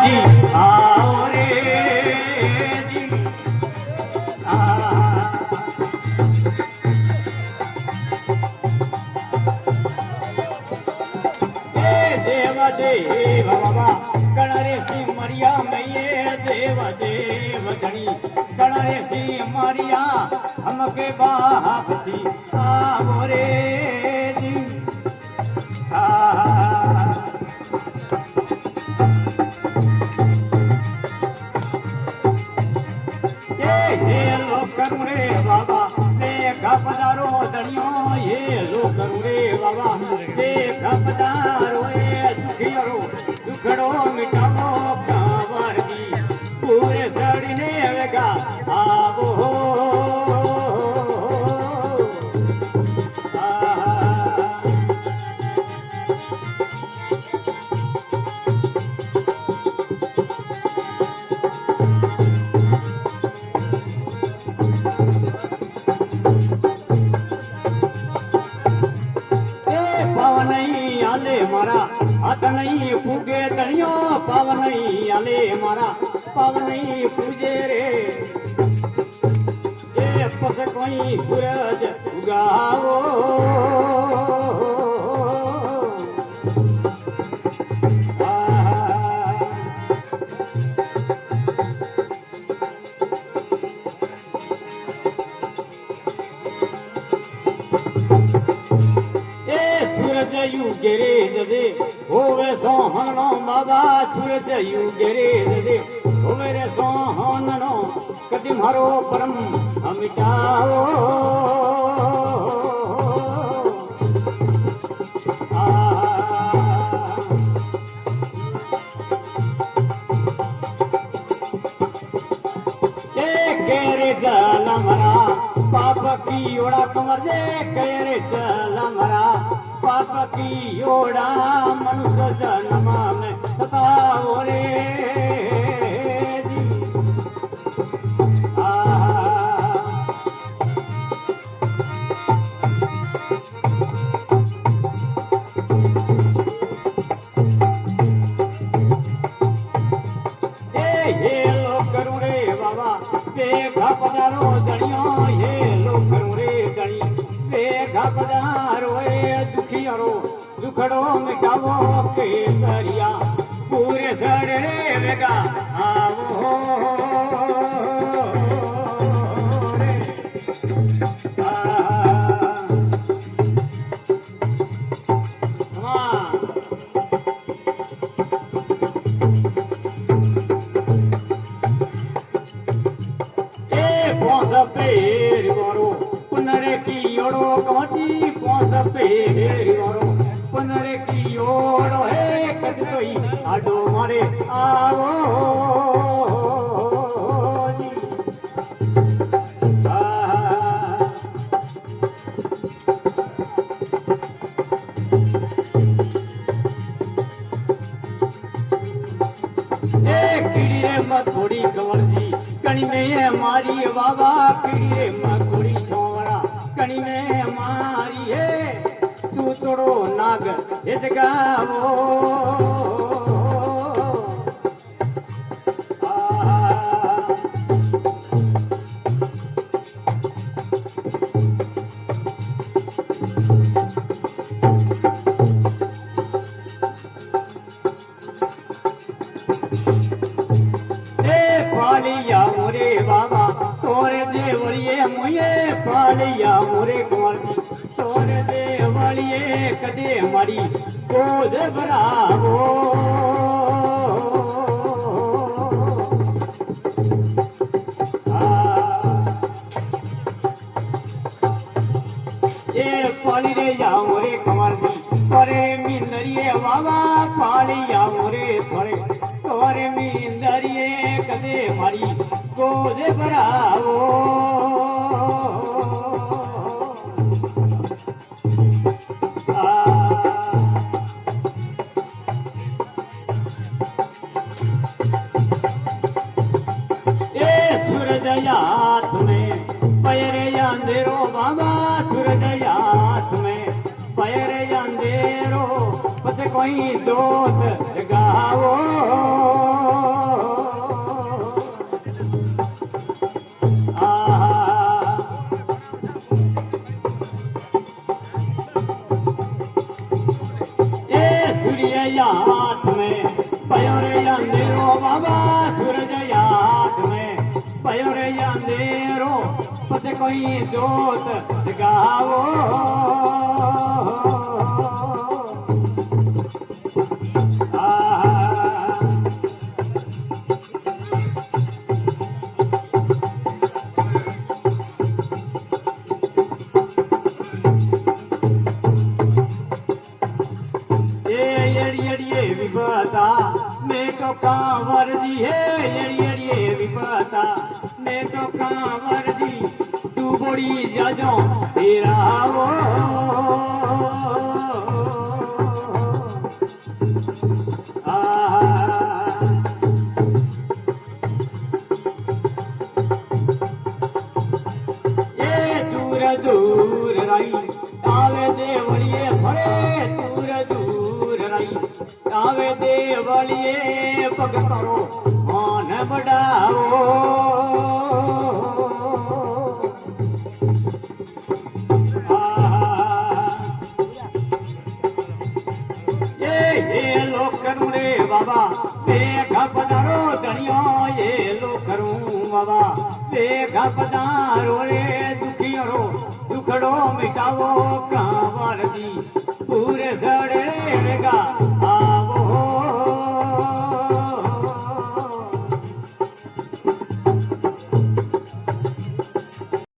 जी आओ रे जी देव देव बाबा गणरे सिमरिया मैये देव देव धनी गणरे सिमरिया हमके बाप जी आओ रे जी ये लोग करूं रे बाबा देखा पधारो धनियो ये लोग करूं रे बाबा देखा पधारो ये दुखियारो दुखड़ो मिटावो कांवर जी पूरे सड़ने वेगा आवो हाथ नहीं पूगे तनियो पाव नहीं आले मारा पाव नहीं पूजे रे ये पस कोई सूरज उगाओ यू गिरे दे होवे सोहनो बाबा सूरज यू गिरे दे होवे रे सोहनो कदी मारो परम मिटाओ केरे जल मरा पाप की ओड़ा कमर दे केरे जल मरा पाप की ओड़ा मनुष्य जन्म में सताओ रे जी ये लोग करूं रे बाबा देखा पधारो दड़ियो ये लोग करूं रे दड़ी देखा पधारो दुखियारो दुखड़ो मिटावो केसरिया पूरे सड़े वेगा आवो रे पेर गोरो पुनरे की ओड़ो कमती पोस पेर गोरो पुनरे की ओड़ो है कद कोई आडो मारे आओ जी कीड़ी रे मथोड़ी कंवर जी कणी में मारी बाबा कीड़ी रे मथोड़ी छोरा कणी में मारी है तू तोड़ो नाग हित गावो पालिया मोरे बाबा तोरे देवलिए मुझे पालिया मोरे कुंवर जी तोरे देवलिए कदे मारी गोद भरावो ये पाली रे या मोरे कुंवर जी तोरे मिंदरिए बाबा पालिया मोरे तोरे मिंदरिए कदे मारी गोद भरावो सूरज में पैरे अंधेरो बाबा सूरज में पैरे अंधेरो पत कोई दोत गावो भयो रे अंधेरो बाबा सूरज याद में भयो रे अंधेरो पते कोई जोत जगावो मैं तो कांवर दी है ये विपता मैं तो कांवर दी तू बड़ी जाजो तेरा वो ये दूर दूर रही आवे देवड़िए भरे दूर दूर रही आवे देवलिए पग करो मान बढ़ाओ ये लोग करूं रे बाबा देखा पधारो धनियो ये लोग करूं बाबा देखा पधारो रे दुखियो दुखड़ो मिटावो कांवर दी पूरे सड़े रेगा